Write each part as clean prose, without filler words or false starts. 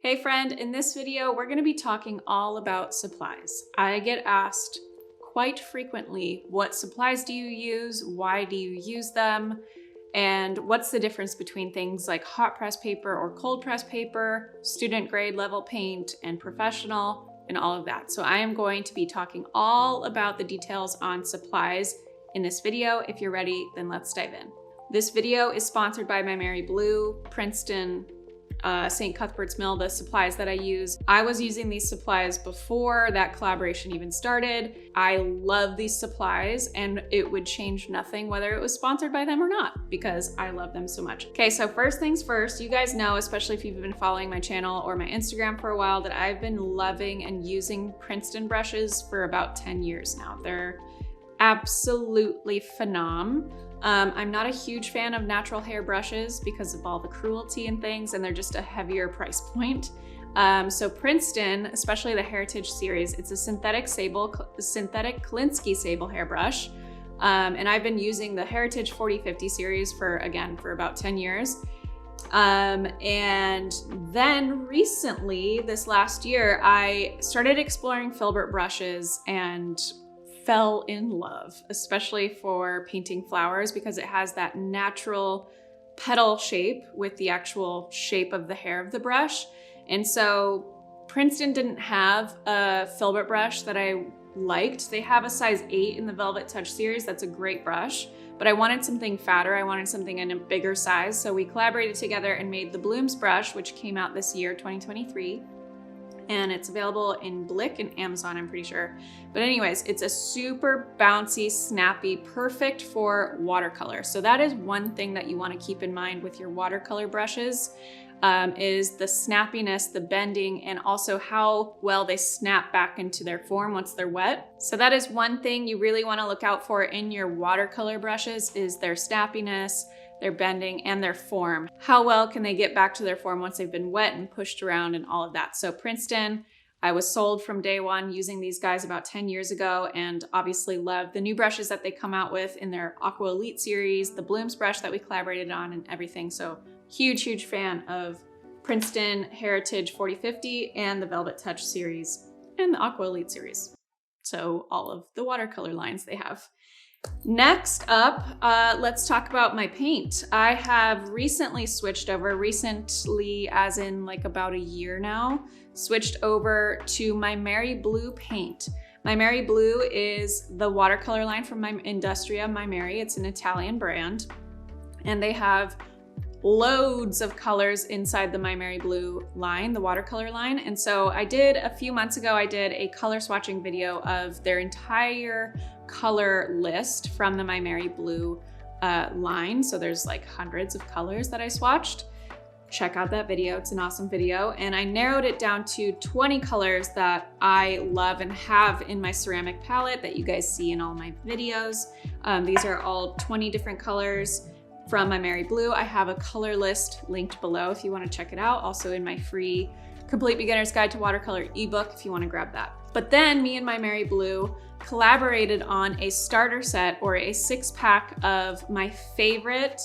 Hey friend, in this video, we're gonna be talking all about supplies. I get asked quite frequently, what supplies do you use? Why do you use them? And what's the difference between things like hot press paper or cold press paper, student grade level paint, and professional, and all of that. So I am going to be talking all about the details on supplies in this video. If you're ready, then let's dive in. This video is sponsored by My Mary Blue, Princeton, St. Cuthbert's Mill, the supplies that I use. I was using these supplies before that collaboration even started. I love these supplies and it would change nothing whether it was sponsored by them or not because I love them so much. Okay, so first things first, you guys know, especially if you've been following my channel or my Instagram for a while, that I've been loving and using Princeton brushes for about 10 years now. They're absolutely phenomenal. I'm not a huge fan of natural hair brushes because of all the cruelty and things, and they're just a heavier price point. So Princeton, especially the Heritage series, it's a synthetic Klinsky sable hairbrush. And I've been using the Heritage 4050 series for about 10 years. And then recently, this last year, I started exploring filbert brushes and fell in love, especially for painting flowers because it has that natural petal shape with the actual shape of the hair of the brush. And so Princeton didn't have a filbert brush that I liked. They have a size 8 in the Velvet Touch series. That's a great brush, but I wanted something fatter. I wanted something in a bigger size. So we collaborated together and made the Blooms brush, which came out this year, 2023. And it's available in Blick and Amazon, I'm pretty sure. But anyways, it's a super bouncy, snappy, perfect for watercolor. So that is one thing that you want to keep in mind with your watercolor brushes, is the snappiness, the bending, and also how well they snap back into their form once they're wet. So that is one thing you really want to look out for in your watercolor brushes, is their snappiness, their bending, and their form. How well can they get back to their form once they've been wet and pushed around and all of that? So Princeton, I was sold from day one using these guys about 10 years ago, and obviously love the new brushes that they come out with in their Aqua Elite series, the Blooms brush that we collaborated on and everything. So huge fan of Princeton Heritage 4050 and the Velvet Touch series and the Aqua Elite series. So all of the watercolor lines they have. Next up, let's talk about my paint. I have recently switched over, recently as in like about a year now, switched over to My Mary Blue paint. My Mary Blue is the watercolor line from my Industria My Mary. It's an Italian brand, and they have loads of colors inside the My Mary Blue line, the watercolor line. And so a few months ago, I did a color swatching video of their entire color list from the My Mary Blue line. So there's like hundreds of colors that I swatched. Check out that video, it's an awesome video. And I narrowed it down to 20 colors that I love and have in my ceramic palette that you guys see in all my videos. These are all 20 different colors from My Mary Blue. I have a color list linked below if you want to check it out. Also in my free Complete Beginner's Guide to Watercolor ebook if you want to grab that. But then me and My Mary Blue collaborated on a starter set, or a 6-pack of my favorite.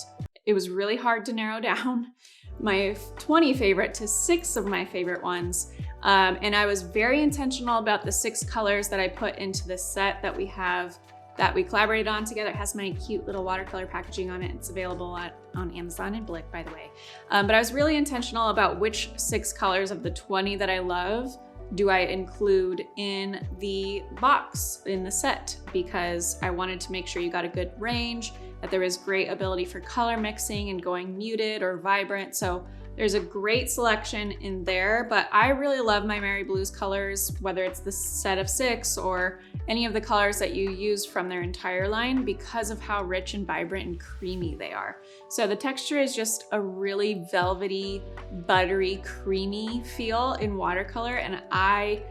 It was really hard to narrow down my 20 favorite to 6 of my favorite ones. And I was very intentional about the 6 colors that I put into this set that we have, that we collaborated on together. It has my cute little watercolor packaging on it. It's available on Amazon and Blick, by the way. But I was really intentional about which 6 colors of the 20 that I love do I include in the box, in the set, because I wanted to make sure you got a good range, that there is great ability for color mixing and going muted or vibrant. So there's a great selection in there, but I really love My Mary Blue's colors, whether it's the set of 6 or any of the colors that you use from their entire line, because of how rich and vibrant and creamy they are. So the texture is just a really velvety, buttery, creamy feel in watercolor, and I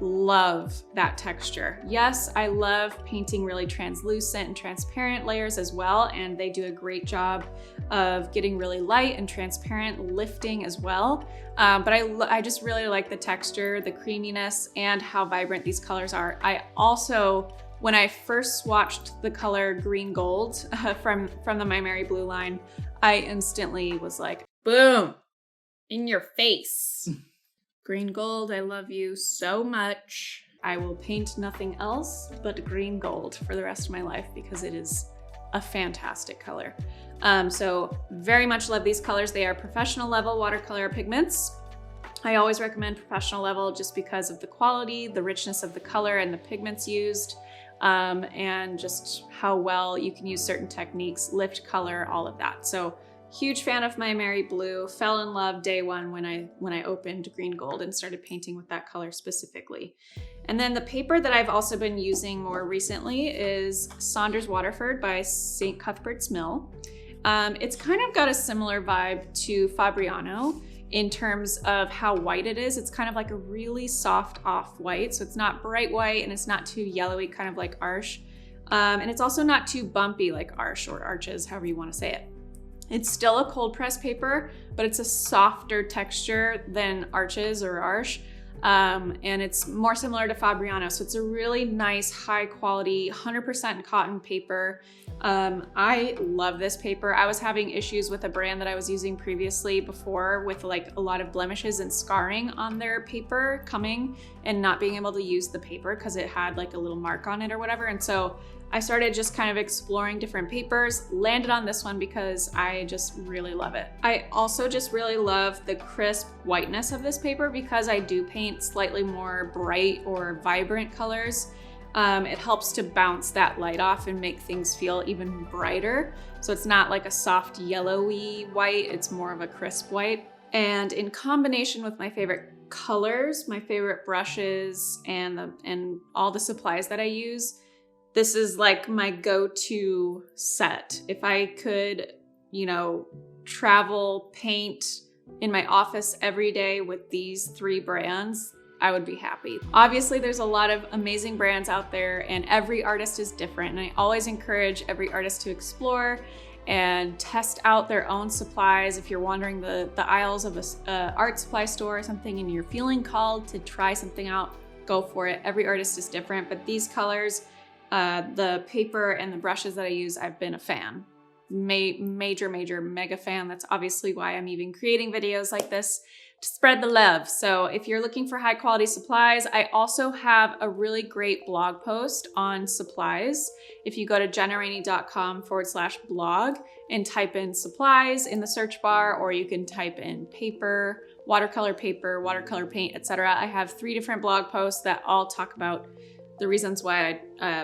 love that texture. Yes, I love painting really translucent and transparent layers as well, and they do a great job of getting really light and transparent, lifting as well. But I just really like the texture, the creaminess, and how vibrant these colors are. I also, when I first swatched the color green gold from the My Mary Blue line, I instantly was like, boom, in your face. Green gold, I love you so much. I will paint nothing else but green gold for the rest of my life because it is a fantastic color. So very much love these colors. They are professional level watercolor pigments. I always recommend professional level just because of the quality, the richness of the color and the pigments used, and just how well you can use certain techniques, lift color, all of that. So huge fan of my Mary Blue. Fell in love day one when I opened green gold and started painting with that color specifically. And then the paper that I've also been using more recently is Saunders Waterford by St. Cuthbert's Mill. It's kind of got a similar vibe to Fabriano in terms of how white it is. It's kind of like a really soft off-white, so it's not bright white and it's not too yellowy, kind of like Arches. And it's also not too bumpy like Arches or Arches, however you want to say it. It's still a cold press paper, but it's a softer texture than Arches or Arches. And it's more similar to Fabriano. So it's a really nice, high quality, 100% cotton paper. I love this paper. I was having issues with a brand that I was using previously before with like a lot of blemishes and scarring on their paper coming and not being able to use the paper because it had like a little mark on it or whatever. And so I started just kind of exploring different papers, landed on this one because I just really love it. I also just really love the crisp whiteness of this paper because I do paint slightly more bright or vibrant colors. It helps to bounce that light off and make things feel even brighter. So it's not like a soft yellowy white, it's more of a crisp white. And in combination with my favorite colors, my favorite brushes, and all the supplies that I use, this is like my go-to set. If I could, travel, paint in my office every day with these 3 brands, I would be happy. Obviously, there's a lot of amazing brands out there and every artist is different. And I always encourage every artist to explore and test out their own supplies. If you're wandering the aisles of a art supply store or something and you're feeling called to try something out, go for it. Every artist is different, but these colors, the paper and the brushes that I use, I've been a fan. Major, mega fan. That's obviously why I'm even creating videos like this, to spread the love. So if you're looking for high quality supplies, I also have a really great blog post on supplies. If you go to jennarainey.com/blog and type in supplies in the search bar, or you can type in paper, watercolor paint, etc. I have 3 different blog posts that all talk about the reasons why,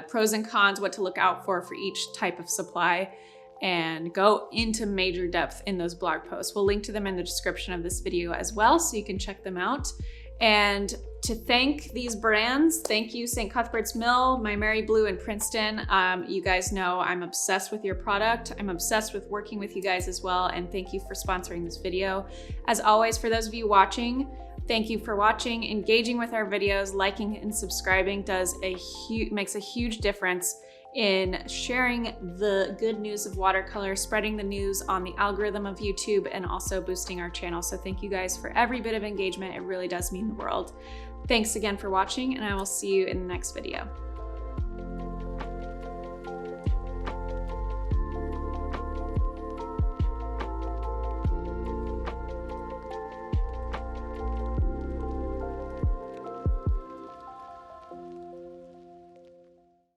pros and cons, what to look out for each type of supply, and go into major depth in those blog posts. We'll link to them in the description of this video as well, so you can check them out. And to thank these brands, thank you St. Cuthbert's Mill, my Mary Blue in Princeton. You guys know I'm obsessed with your product. I'm obsessed with working with you guys as well, and thank you for sponsoring this video. As always, for those of you watching, thank you for watching, engaging with our videos, liking and subscribing makes a huge difference in sharing the good news of watercolor, spreading the news on the algorithm of YouTube, and also boosting our channel. So thank you guys for every bit of engagement. It really does mean the world. Thanks again for watching, and I will see you in the next video.